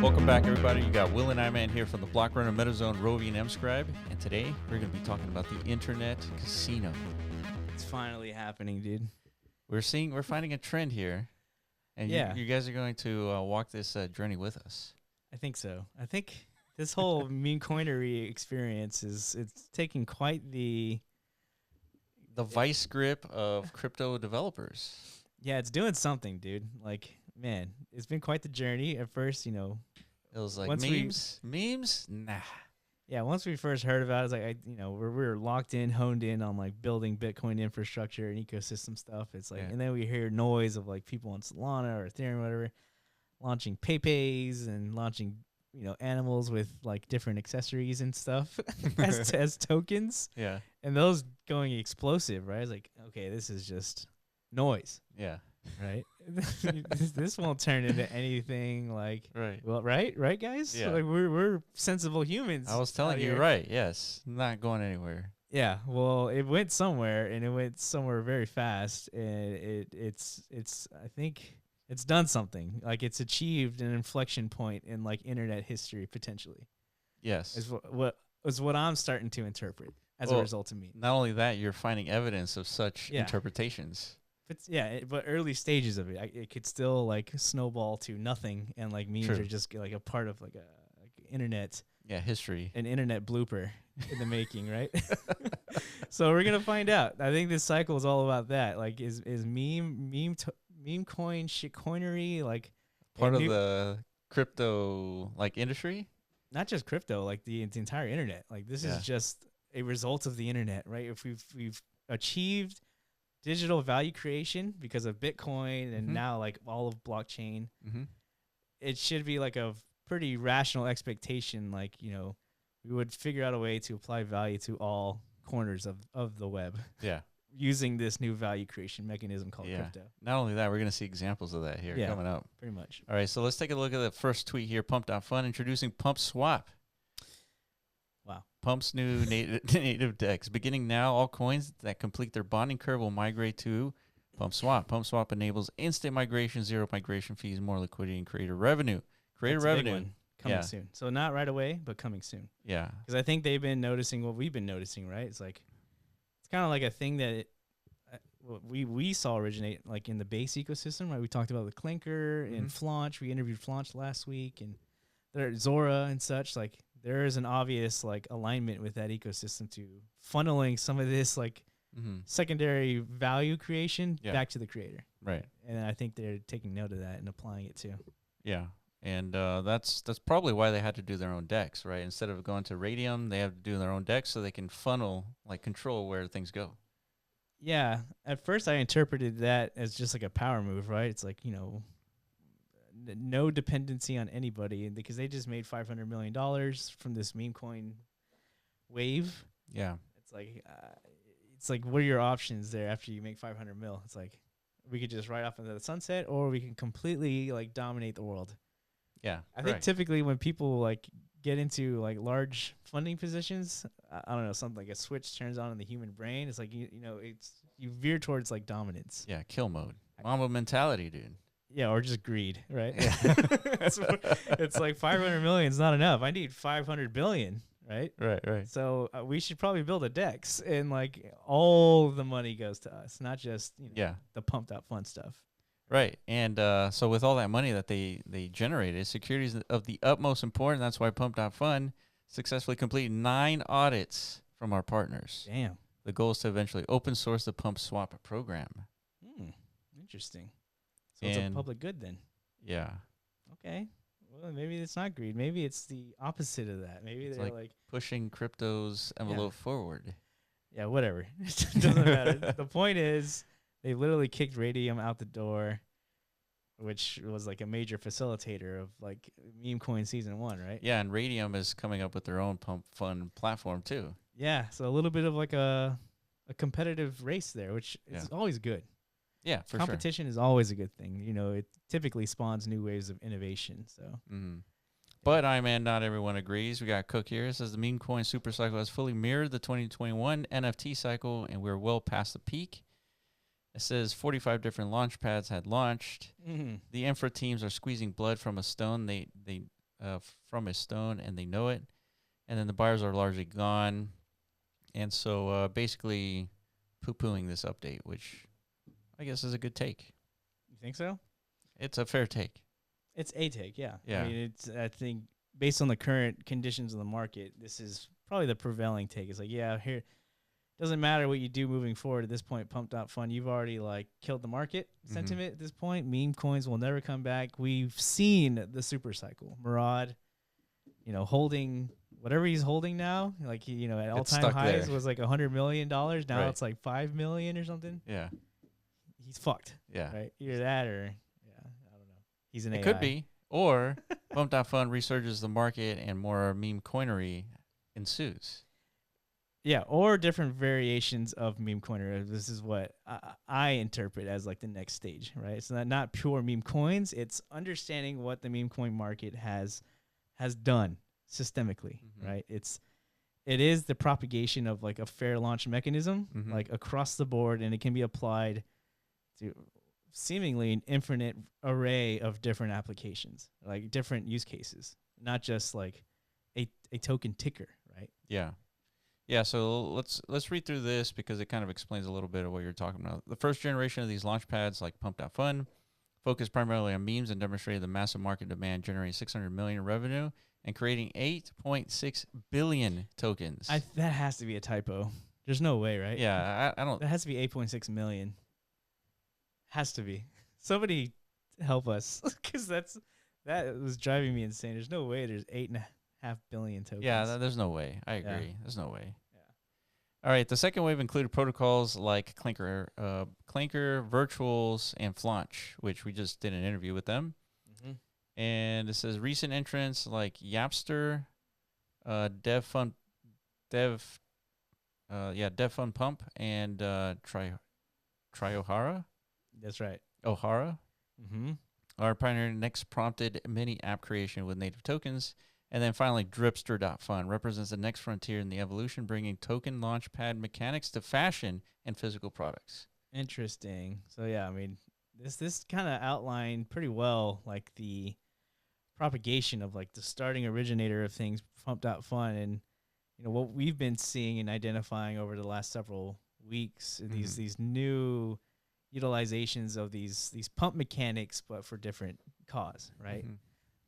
Welcome back, everybody. You got Will and I-Man here from the Block Runner MetaZone Rovi and MScribe, and today we're going to be talking about the internet casino. It's finally happening, dude. We're finding a trend here, and you guys are going to walk this journey with us. I think so. I think this whole meme coinery experience it's taking quite the vice grip of crypto developers. Yeah, it's doing something, dude. Like, man, it's been quite the journey. At first, it was like memes, nah. Yeah, once we first heard about it, it's like we're locked in, honed in on like building Bitcoin infrastructure and ecosystem stuff. It's like, and then we hear noise of like people on Solana or Ethereum, or whatever, launching PayPays and launching animals with like different accessories and stuff as tokens. Yeah, and those going explosive, right? It's like, okay, this is just noise. Yeah. Right. this won't turn into anything like right. Well, right, guys. Yeah. So, like we're sensible humans. I was telling you, right? Yes, not going anywhere. Yeah. Well, it went somewhere, and it went somewhere very fast, and it's I think it's done something. Like it's achieved an inflection point in like internet history potentially. Yes. Is what I'm starting to interpret as a result of me. Not only that, you're finding evidence of such interpretations. But early stages of it, it could still like snowball to nothing, and like memes are just like a part of like internet history, an internet blooper in the making, right? So we're gonna find out. I think this cycle is all about that. Like, is meme coin shitcoinery like part of the crypto like industry? Not just crypto, like the entire internet. Like this is just a result of the internet, right? If we've achieved digital value creation because of Bitcoin and now like all of blockchain, it should be like a pretty rational expectation. Like, we would figure out a way to apply value to all corners of the web. Yeah. Using this new value creation mechanism called crypto. Not only that, we're going to see examples of that here coming up. Pretty much. All right. So let's take a look at the first tweet here. Pump.fun introducing Pump Swap. Wow. Pump's new native DEX. Beginning now, all coins that complete their bonding curve will migrate to Pump Swap. Pump Swap enables instant migration, zero migration fees, more liquidity, and creator revenue. That's revenue coming soon. So not right away, but coming soon. Yeah. Because I think they've been noticing what we've been noticing, right? It's like, it's kind of like a thing that we saw originate like in the base ecosystem, right? We talked about the Clinker and Flaunch. We interviewed Flaunch last week, and there's Zora and such. Like, there is an obvious like alignment with that ecosystem to funneling some of this like secondary value creation back to the creator. Right. And I think they're taking note of that and applying it too. Yeah. And that's probably why they had to do their own decks, right? Instead of going to Radium, they have to do their own decks so they can funnel, like control where things go. Yeah. At first I interpreted that as just like a power move, right? It's like, no dependency on anybody, because they just made $500 million from this meme coin wave. Yeah. It's like, what are your options there after you make 500 mil? It's like, we could just ride off into the sunset, or we can completely like dominate the world. Yeah. I think typically when people like get into like large funding positions, I don't know, something like a switch turns on in the human brain. It's like, you veer towards like dominance. Yeah. Kill mode. Mamba mentality, dude. Yeah, or just greed, right? Yeah. It's like 500 million is not enough. I need 500 billion, right? Right. So we should probably build a DEX, and like all the money goes to us, not just the Pump.fun stuff. Right. And so with all that money that they generated, security is of the utmost importance. That's why Pump.fun successfully completed 9 audits from our partners. Damn. The goal is to eventually open source the Pump Swap program. Interesting. So it's a public good then. Yeah. Okay. Well, maybe it's not greed. Maybe it's the opposite of that. Maybe they're like pushing crypto's envelope forward. Yeah, whatever. It doesn't matter. The point is, they literally kicked Radium out the door, which was like a major facilitator of like meme coin season 1, right? Yeah, and Radium is coming up with their own Pump.fun platform too. Yeah, so a little bit of like a competitive race there, which is always good. Yeah, for competition is always a good thing. It typically spawns new waves of innovation. So, but I-Man, not everyone agrees. We got Cook here. It says the meme coin supercycle has fully mirrored the 2021 NFT cycle, and we're well past the peak. It says 45 different launch pads had launched. The infra teams are squeezing blood from a stone they from a stone, and they know it. And then the buyers are largely gone. And so basically poo-pooing this update, which I guess is a good take. You think so? It's a fair take. It's a take, yeah. Yeah. I mean, I think based on the current conditions of the market, this is probably the prevailing take. It's like, yeah, here, doesn't matter what you do moving forward at this point, Pump.fun, you've already like killed the market sentiment at this point. Meme coins will never come back. We've seen the super cycle. Murad, holding whatever he's holding now, like, at all-time highs was like $100 million. Now it's like 5 million or something. Yeah. He's fucked. Yeah. Right? Either that or, I don't know. He's an AI. It could be. Or Pump.fun resurges the market and more meme coinery ensues. Yeah, or different variations of meme coinery. This is what I interpret as like the next stage, right? It's not pure meme coins. It's understanding what the meme coin market has done systemically, right? It is the propagation of like a fair launch mechanism, like across the board, and it can be applied to seemingly an infinite array of different applications, like different use cases, not just like a token ticker, right? Yeah. Yeah, so let's read through this because it kind of explains a little bit of what you're talking about. The first generation of these launch pads like Pump.fun focused primarily on memes and demonstrated the massive market demand, generating $600 million in revenue and creating 8.6 billion tokens. That has to be a typo. There's no way, right? Yeah, I don't. That has to be 8.6 million. Has to be. Somebody help us, because that was driving me insane. There's no way there's 8.5 billion tokens. Yeah, there's no way. I agree. Yeah. There's no way. Yeah. All right. The second wave included protocols like Clinker, Virtuals, and Flaunch, which we just did an interview with them. And it says recent entrants like Yapster, DevFun Pump, and Triohara. That's right. O'Hara. Are pioneering next prompted mini app creation with native tokens. And then finally, dripster.fun represents the next frontier in the evolution, bringing token launchpad mechanics to fashion and physical products. Interesting. So, yeah, I mean, this kind of outlined pretty well, like, the propagation of, like, the starting originator of things, Pump.fun, and, what we've been seeing and identifying over the last several weeks, these new utilizations of these pump mechanics, but for different cause, right?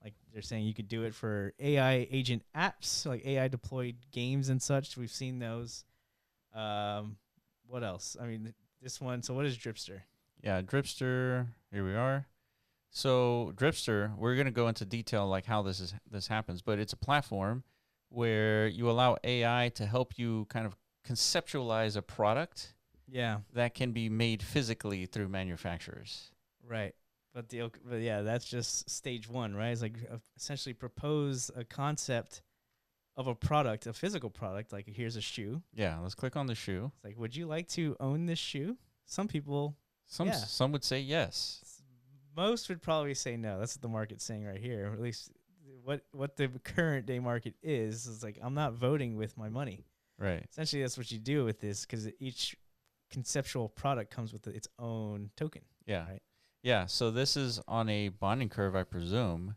Like they're saying you could do it for AI agent apps, like AI deployed games and such. We've seen those. What else? I mean, this one. So what is Dripster? Yeah, Dripster. Here we are. So Dripster, we're going to go into detail like how this happens, but it's a platform where you allow AI to help you kind of conceptualize a product. Yeah, that can be made physically through manufacturers. Right. But yeah, that's just stage one, right? It's like essentially propose a concept of a product, a physical product. Like here's a shoe. Yeah, let's click on the shoe. It's like, would you like to own this shoe? Some people, some would say yes. Most would probably say no. That's what the market's saying right here. Or at least what the current day market is like, I'm not voting with my money. Right. Essentially, that's what you do with this, because each conceptual product comes with its own token. Yeah. Right? Yeah. So this is on a bonding curve, I presume.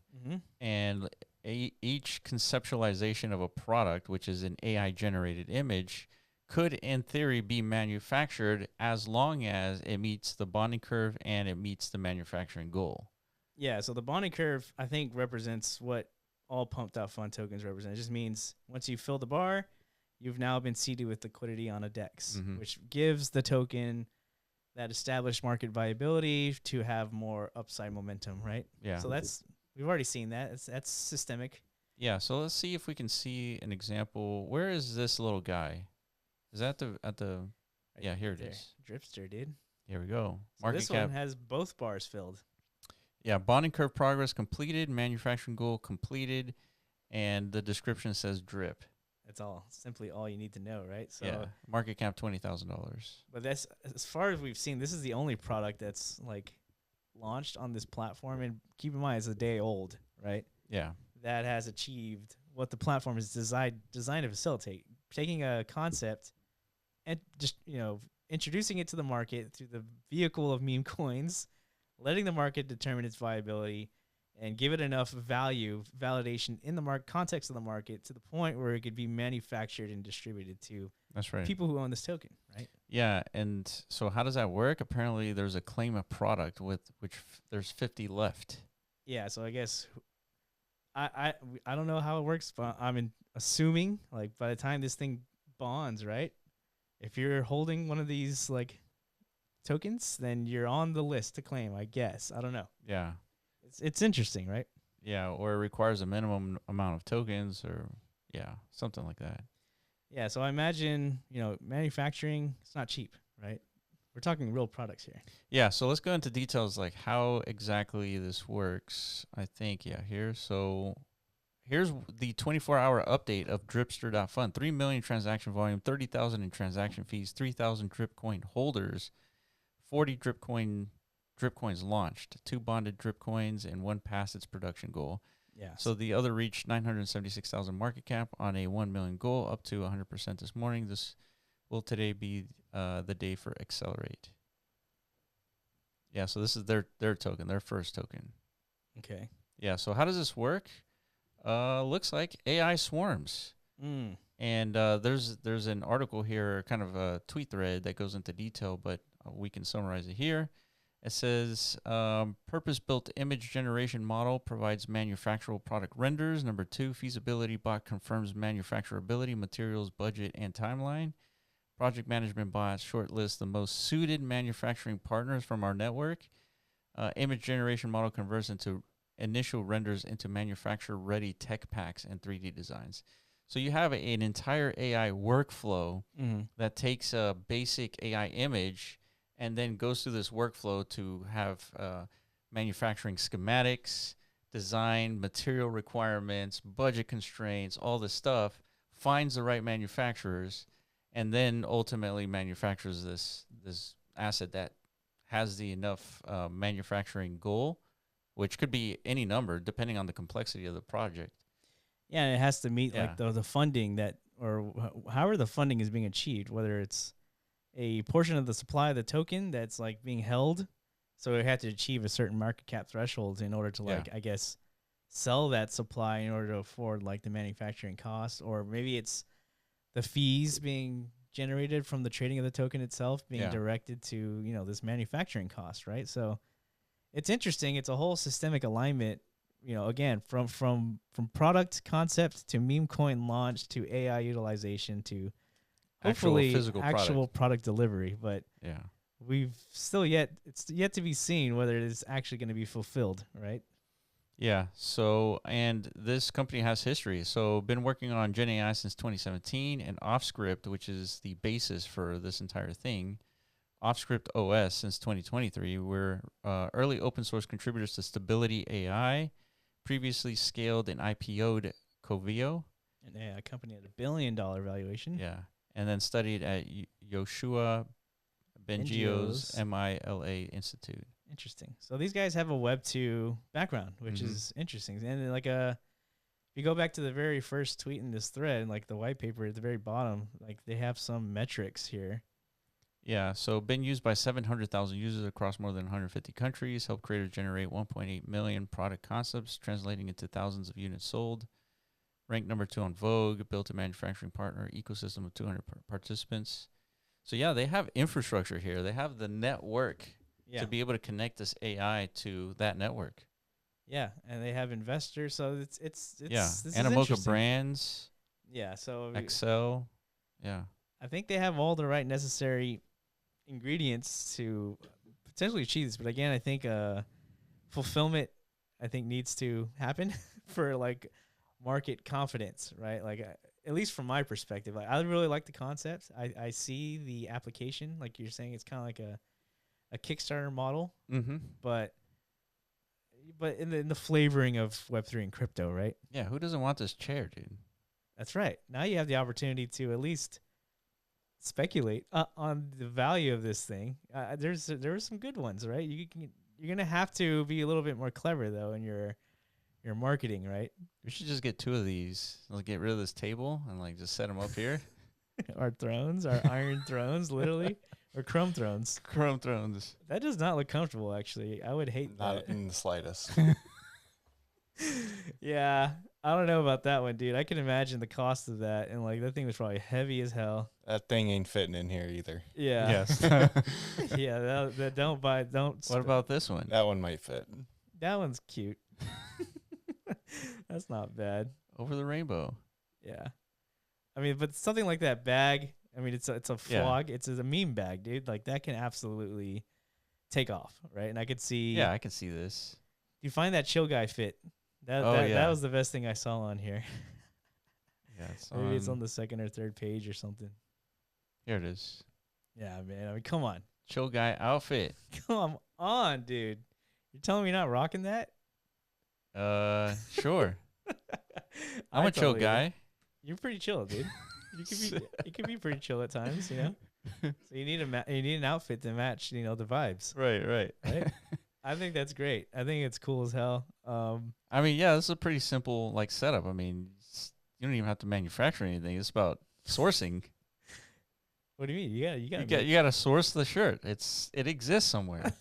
And each conceptualization of a product, which is an AI generated image, could in theory be manufactured as long as it meets the bonding curve and it meets the manufacturing goal. Yeah. So the bonding curve, I think, represents what all Pump.fun tokens represent. It just means once you fill the bar, you've now been seeded with liquidity on a DEX, which gives the token that established market viability to have more upside momentum, right? Yeah. So we've already seen that. That's systemic. Yeah. So let's see if we can see an example. Where is this little guy? Is that yeah, here it is. Dripster, dude. Here we go. So this one has both bars filled. Yeah. Bonding curve progress completed, manufacturing goal completed, and the description says drip. That's simply all you need to know, right? So yeah, market cap $20,000. But that's, as far as we've seen, this is the only product that's like launched on this platform. And keep in mind, it's a day old, right? Yeah. That has achieved what the platform is designed to facilitate. Taking a concept and just, introducing it to the market through the vehicle of meme coins, letting the market determine its viability, and give it enough validation in the context of the market to the point where it could be manufactured and distributed to That's right. people who own this token, right? Yeah, and so how does that work? Apparently, there's a claim of product with which there's 50 left. Yeah, so I guess I don't know how it works, but I'm assuming like by the time this thing bonds, right? If you're holding one of these like tokens, then you're on the list to claim, I guess. I don't know. Yeah. It's interesting, right? Yeah, or it requires a minimum amount of tokens, or something like that. Yeah, so I imagine, manufacturing, it's not cheap, right? We're talking real products here. Yeah, so let's go into details like how exactly this works. I think, here's the 24-hour update of dripster.fun. 3 million transaction volume, 30,000 in transaction fees, 3,000 drip coin holders, 40 drip coins launched, 2 bonded drip coins, and 1 passed its production goal. Yeah. So the other reached 976,000 market cap on a 1 million goal, up to 100% this morning. This will today be the day for Accelerate. Yeah, so this is their token, their first token. Okay. Yeah, so how does this work? Looks like AI swarms. And there's an article here, kind of a tweet thread that goes into detail, but we can summarize it here. It says, purpose-built image generation model provides manufacturable product renders. Number 2, feasibility bot confirms manufacturability, materials, budget, and timeline. Project management bot shortlists the most suited manufacturing partners from our network. Image generation model converts into initial renders into manufacturer-ready tech packs and 3D designs. So you have an entire AI workflow that takes a basic AI image and then goes through this workflow to have manufacturing schematics, design, material requirements, budget constraints, all this stuff, finds the right manufacturers, and then ultimately manufactures this asset that has the enough manufacturing goal, which could be any number depending on the complexity of the project. Yeah, and it has to meet like the funding that, or however the funding is being achieved, whether it's a portion of the supply of the token that's like being held. So it had to achieve a certain market cap threshold in order to I guess, sell that supply in order to afford like the manufacturing costs, or maybe it's the fees being generated from the trading of the token itself being directed to, this manufacturing cost, right? So it's interesting. It's a whole systemic alignment, again, from product concept to meme coin launch to AI utilization to hopefully actual product delivery. But it's yet to be seen whether it is actually going to be fulfilled, right? Yeah. So, and this company has history. So, been working on Gen AI since 2017, and Offscript, which is the basis for this entire thing, Offscript OS since 2023. We're early open source contributors to Stability AI, previously scaled and IPO'd Covio. A company at $1 billion valuation. Yeah. And then studied at Yoshua Bengio's MILA Institute. Interesting. So these guys have a Web 2 background, which is interesting. And like if you go back to the very first tweet in this thread, like the white paper at the very bottom, like they have some metrics here. Yeah, so been used by 700,000 users across more than 150 countries, helped creators generate 1.8 million product concepts, translating into thousands of units sold. Ranked number 2 on Vogue, built a manufacturing partner ecosystem of 200 participants. So yeah, they have infrastructure here. They have the network to be able to connect this AI to that network. Yeah, and they have investors, so it's Animoca Brands. Yeah, so Excel. Yeah. I think they have all the right necessary ingredients to potentially achieve this, but again, I think fulfillment needs to happen for like market confidence, right? Like at least from my perspective, like I really like the concept. I see the application, like you're saying, it's kind of like a Kickstarter model, but in the flavoring of Web3 and crypto, right? Yeah, who doesn't want this chair, dude? That's right. Now you have the opportunity to at least speculate on the value of this thing. There were some good ones, right? You're gonna have to be a little bit more clever though in your marketing, right? We should just get 2 of these. Let's get rid of this table and like just set them up here. Our thrones, our iron thrones, literally, or chrome thrones. Chrome thrones. That does not look comfortable, actually. I would hate that. Not in the slightest. Yeah, I don't know about that one, dude. I can imagine the cost of that, and like that thing was probably heavy as hell. That thing ain't fitting in here either. Yeah. Yes. Yeah, that don't buy, don't. What about this one? That one might fit. That one's cute. That's not bad. Over the rainbow. Yeah. I mean, but something like that bag, I mean, it's a Yeah. flog. It's a meme bag, dude. Like that can absolutely take off, right? And I could see. Yeah, I can see this. You find that chill guy fit. That Yeah. was the best thing I saw on here. Yeah, it's Maybe it's on the second or third page or something. Here it is. Yeah, man. I mean, come on. Chill guy outfit. Come on, dude. You're telling me you're not rocking that? Sure. I'm a chill guy. You're pretty chill, dude. You can be pretty chill at times, you know. So you need you need an outfit to match, you know, the vibes. Right. I think that's great. I think it's cool as hell. I mean, yeah, this is a pretty simple like setup. I mean, you don't even have to manufacture anything. It's about sourcing. What do you mean? You got to source the shirt. It exists somewhere.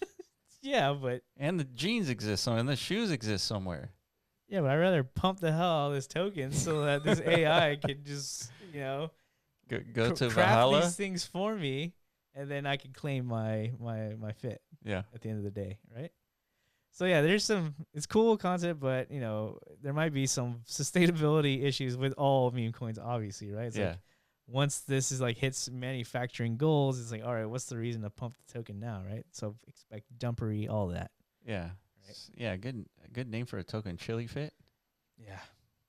Yeah, but And the jeans exist somewhere, and the shoes exist somewhere. yeah, but I'd rather pump the hell out of this token so that this AI can just, you know, Go to craft Valhalla. these things for me, and then I can claim my fit Yeah. at the end of the day, right? So yeah, it's cool concept, but you know, there might be some sustainability issues with all meme coins, obviously, right? It's Yeah. like once this is like hits manufacturing goals, it's like, all right, what's the reason to pump the token now, right? So expect dumpery, all that. Yeah. Right. Yeah. Good name for a token. Chili fit. Yeah.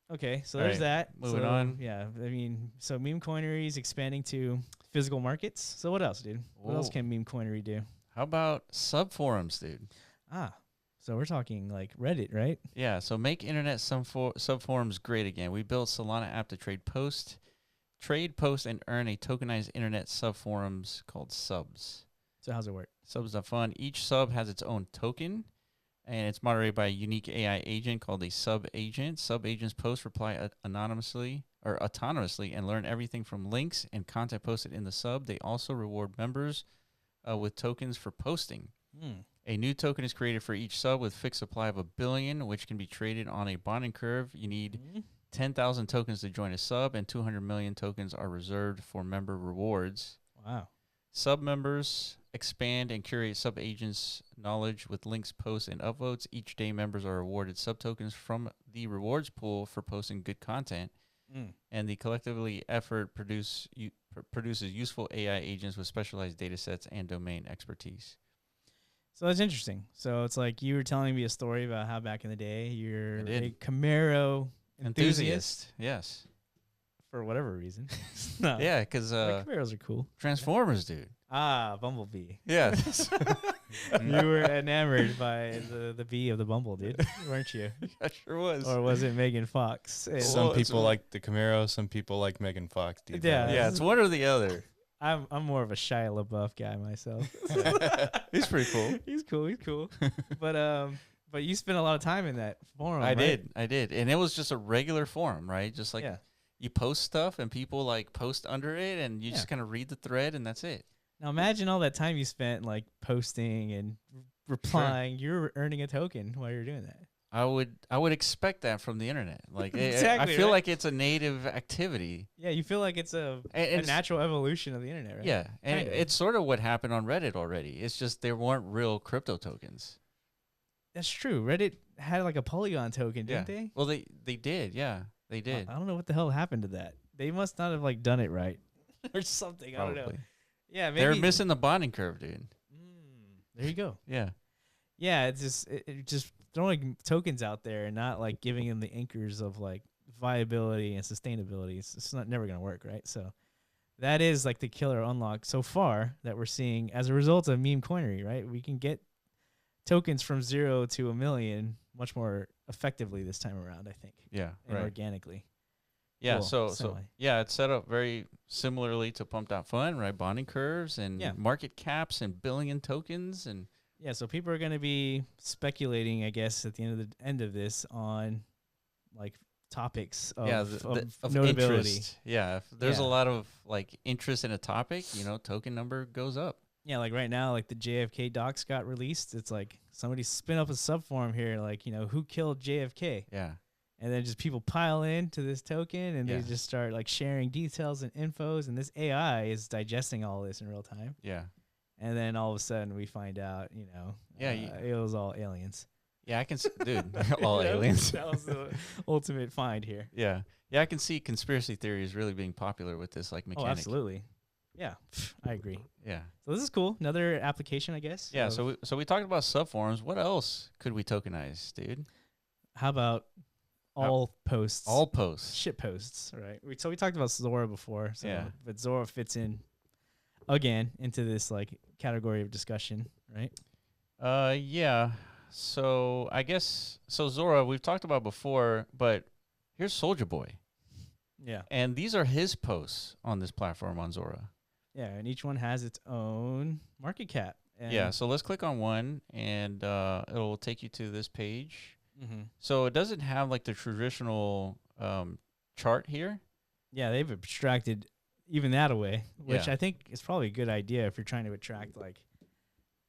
Okay, so All there's right, that. moving So, on. Yeah, I mean, so meme coinery is expanding to physical markets. So what else, dude? What else Whoa. can meme coinery do? How about sub forums, dude? So we're talking like Reddit, right? Yeah. So make internet sub forums great again. We built Solana app to trade, post, and earn a tokenized internet sub forums called subs. So how's it work? Subs.fun. Each sub has its own token, and it's moderated by a unique AI agent called a sub agent. Sub agents post, reply anonymously or autonomously, and learn everything from links and content posted in the sub. They also reward members with tokens for posting. A new token is created for each sub with fixed supply of 1 billion, which can be traded on a bonding curve. You need 10,000 tokens to join a sub, and 200 million tokens are reserved for member rewards. Wow. Sub members expand and curate sub agents' knowledge with links, posts, and upvotes. Each day, members are awarded sub tokens from the rewards pool for posting good content, and the collectively effort produces useful AI agents with specialized data sets and domain expertise. So that's interesting. So it's like you were telling me a story about how back in the day you're I did. a Camaro enthusiast Yes. for whatever reason. No. Yeah, because Like, Camaros are cool. Transformers, dude. Bumblebee. Yeah. You were enamored by the bee of the Bumble, dude, weren't you? I sure was. Or was it Megan Fox? And Some Well, it's people a- like the Camaro. Some people like Megan Fox. Dude. Yeah. Yeah, it's one or the other. I'm more of a Shia LaBeouf guy myself. He's pretty cool. He's cool. But you spent a lot of time in that forum. I right? did. And it was just a regular forum, right? Just like Yeah. you post stuff and people like post under it and you Yeah. just kind of read the thread and that's it. Now imagine all that time you spent like posting and replying. You're earning a token while you're doing that. I would expect that from the internet. Like Exactly, I feel right? like it's a native activity. Yeah, you feel like it's a And natural evolution of the internet, right? Yeah, and Kinda. it's sort of what happened on Reddit already. It's just there weren't real crypto tokens. That's true. Reddit had like a Polygon token, didn't they? Well, they did. Yeah, they did. I don't know what the hell happened to that. They must not have like done it right or something. I don't know. Probably. Yeah, maybe They're missing the bonding curve, dude. There you go. Yeah. Yeah, it's just just throwing tokens out there and not like giving them the anchors of like viability and sustainability. It's not never gonna work, right? So that is like the killer unlock so far that we're seeing as a result of meme coinery, right? We can get tokens from 0 to 1 million much more effectively this time around, I think, Yeah. and Right. organically. Yeah, Cool. so Semi. yeah, it's set up very similarly to Pump.fun, right? Bonding curves and Yeah. market caps and billion tokens and Yeah, so people are going to be speculating, I guess, at the end of this on like topics of, of notability. interest. Yeah, if there's a Yeah. lot of like interest in a topic, token number goes up. Yeah, like right now, like the JFK docs got released. It's like somebody spin up a subforum here, like, who killed JFK? Yeah. And then just people pile into this token and Yeah. they just start like sharing details and infos. And this AI is digesting all this in real time. Yeah. And then all of a sudden we find out, Yeah, it was all aliens. Yeah, I can dude, all aliens. That was the ultimate find here. Yeah. Yeah, I can see conspiracy theories really being popular with this like mechanic. Oh, absolutely. Yeah, I agree. Yeah. So this is cool. Another application, I guess. Yeah, so we talked about subforums. What else could we tokenize, dude? How about all posts? All posts. Shit posts, right? We talked about Zora before, so Yeah. but Zora fits in again into this like category of discussion, right? Yeah. So I guess Zora we've talked about before, but here's Soldier Boy. Yeah. And these are his posts on this platform on Zora. Yeah, and each one has its own market cap. And Yeah, so let's click on one and it'll take you to this page. Mm-hmm. So it doesn't have like the traditional chart here. Yeah, they've abstracted even that away, which Yeah. I think is probably a good idea if you're trying to attract like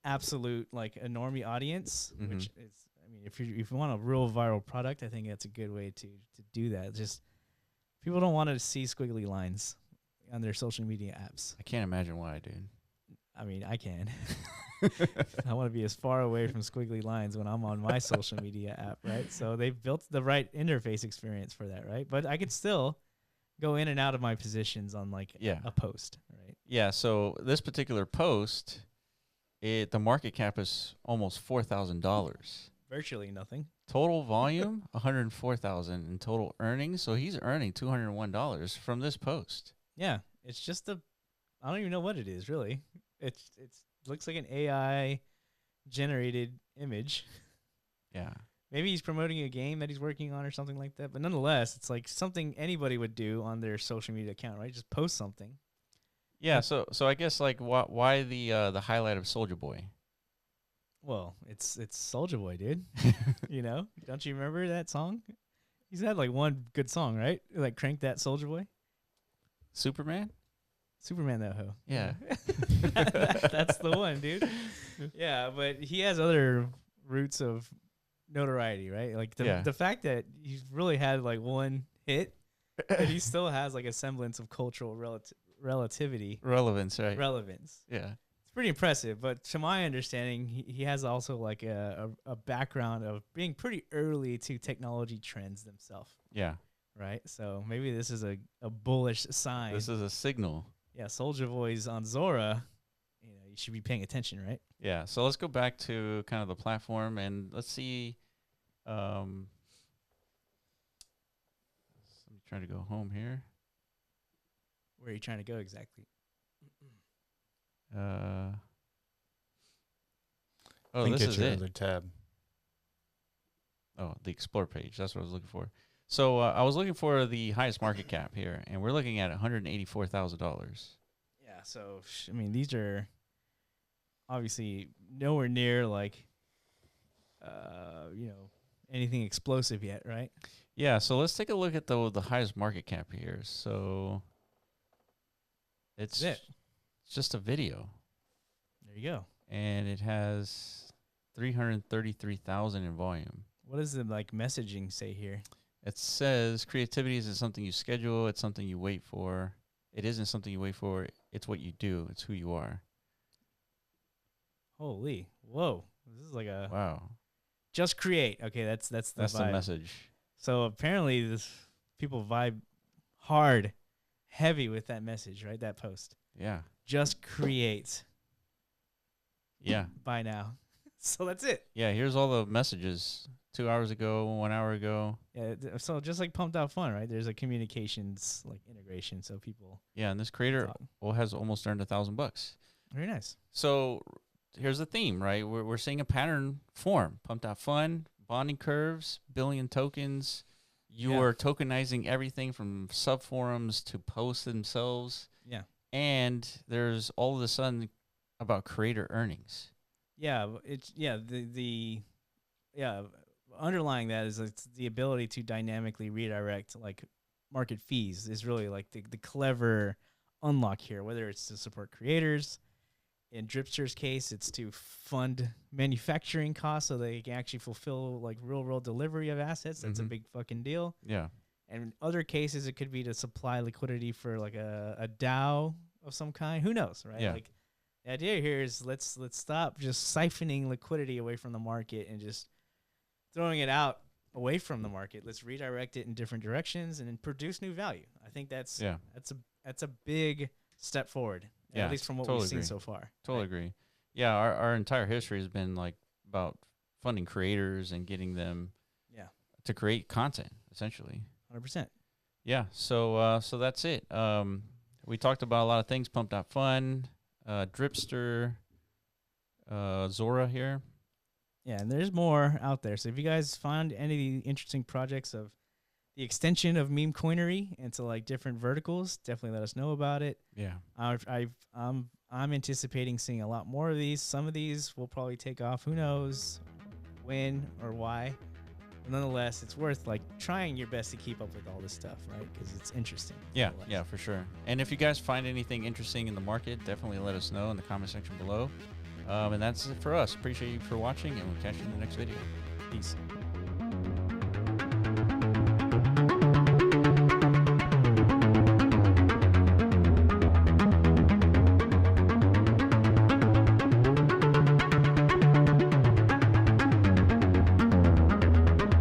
absolute like a normie audience, Mhm. which is, I mean, if you want a real viral product, I think that's a good way to do that. Just people don't want to see squiggly lines on their social media apps. I can't imagine why, dude. I mean, I can. I want to be as far away from squiggly lines when I'm on my social media app, right? So they've built the right interface experience for that, right? But I could still go in and out of my positions on like Yeah. a post, right? Yeah, so this particular post, the market cap is almost $4,000. Virtually nothing. Total volume, 104,000 in total earnings. So he's earning $201 from this post. Yeah, it's just I don't even know what it is really. It's looks like an AI generated image. Yeah. Maybe he's promoting a game that he's working on or something like that. But nonetheless, it's like something anybody would do on their social media account, right? Just post something. Yeah, so I guess like why the highlight of Soldier Boy? Well, it's Soulja Boy, dude. Don't you remember that song? He's had like one good song, right? Like Crank That Soulja Boy. Superman? Superman that hoe. Yeah. That's the one, dude. Yeah, but he has other roots of notoriety, right? Like the fact that he's really had like one hit, and he still has like a semblance of cultural relativity. Relevance, right? Relevance. Yeah. It's pretty impressive, but to my understanding, he has also like a background of being pretty early to technology trends themselves. Yeah. Right? So maybe this is a bullish sign. This is a signal. Yeah, Soulja Boy's on Zora. You should be paying attention, right? Yeah. So let's go back to kind of the platform and let's see. Let me try to go home here. Where are you trying to go exactly? Oh, I think this it's is your it. other tab. Oh, the Explore page. That's what I was looking for. So I was looking for the highest market cap here, and we're looking at $184,000. Yeah, so, I mean, these are obviously nowhere near, like, anything explosive yet, right? Yeah, so let's take a look at the highest market cap here. So it's just a video. There you go. And it has 333,000 in volume. What does the, like, messaging say here? It says creativity isn't something you schedule, it's something you wait for. It isn't something you wait for, it's what you do, it's who you are. Holy, whoa. This is like a Wow. just create. Okay, that's the message. So apparently people vibe hard, heavy with that message, right? That post. Yeah. Just create. Yeah. By now. So that's it. Yeah, here's all the messages 2 hours ago, 1 hour ago. Yeah, so just like Pump.fun, right? There's a communications like integration, so people. Yeah, and this creator has almost earned $1,000. Very nice. So here's the theme, right? We're seeing a pattern form. Pump.fun, bonding curves, billion tokens. You're tokenizing everything from subforums to posts themselves. Yeah. And there's all of a sudden about creator earnings. Yeah, it's underlying that is it's the ability to dynamically redirect like market fees is really like the clever unlock here, whether it's to support creators, In Dripster's case, it's to fund manufacturing costs so they can actually fulfill like real world delivery of assets. That's a big fucking deal. Yeah. And in other cases, it could be to supply liquidity for like a DAO of some kind. Who knows, right? Yeah. Like the idea here is let's stop just siphoning liquidity away from the market and just throwing it out away from the market. Let's redirect it in different directions and then produce new value. I think that's a big step forward. Yeah, At least from what totally we've seen agree. so far. Totally agree. Yeah, our entire history has been like about funding creators and getting them to create content, essentially. 100%. Yeah, so that's it. We talked about a lot of things, Pump.fun, Dripster, Zora here. Yeah, and there's more out there. So if you guys find any of the interesting projects of the extension of meme coinery into like different verticals, definitely let us know about it. Yeah. I'm anticipating seeing a lot more of these. Some of these will probably take off. Who knows when or why? But nonetheless, it's worth like trying your best to keep up with all this stuff, right? Because it's interesting. Yeah, yeah, for sure. And if you guys find anything interesting in the market, definitely let us know in the comment section below. And that's it for us. Appreciate you for watching, and we'll catch you in the next video. Peace.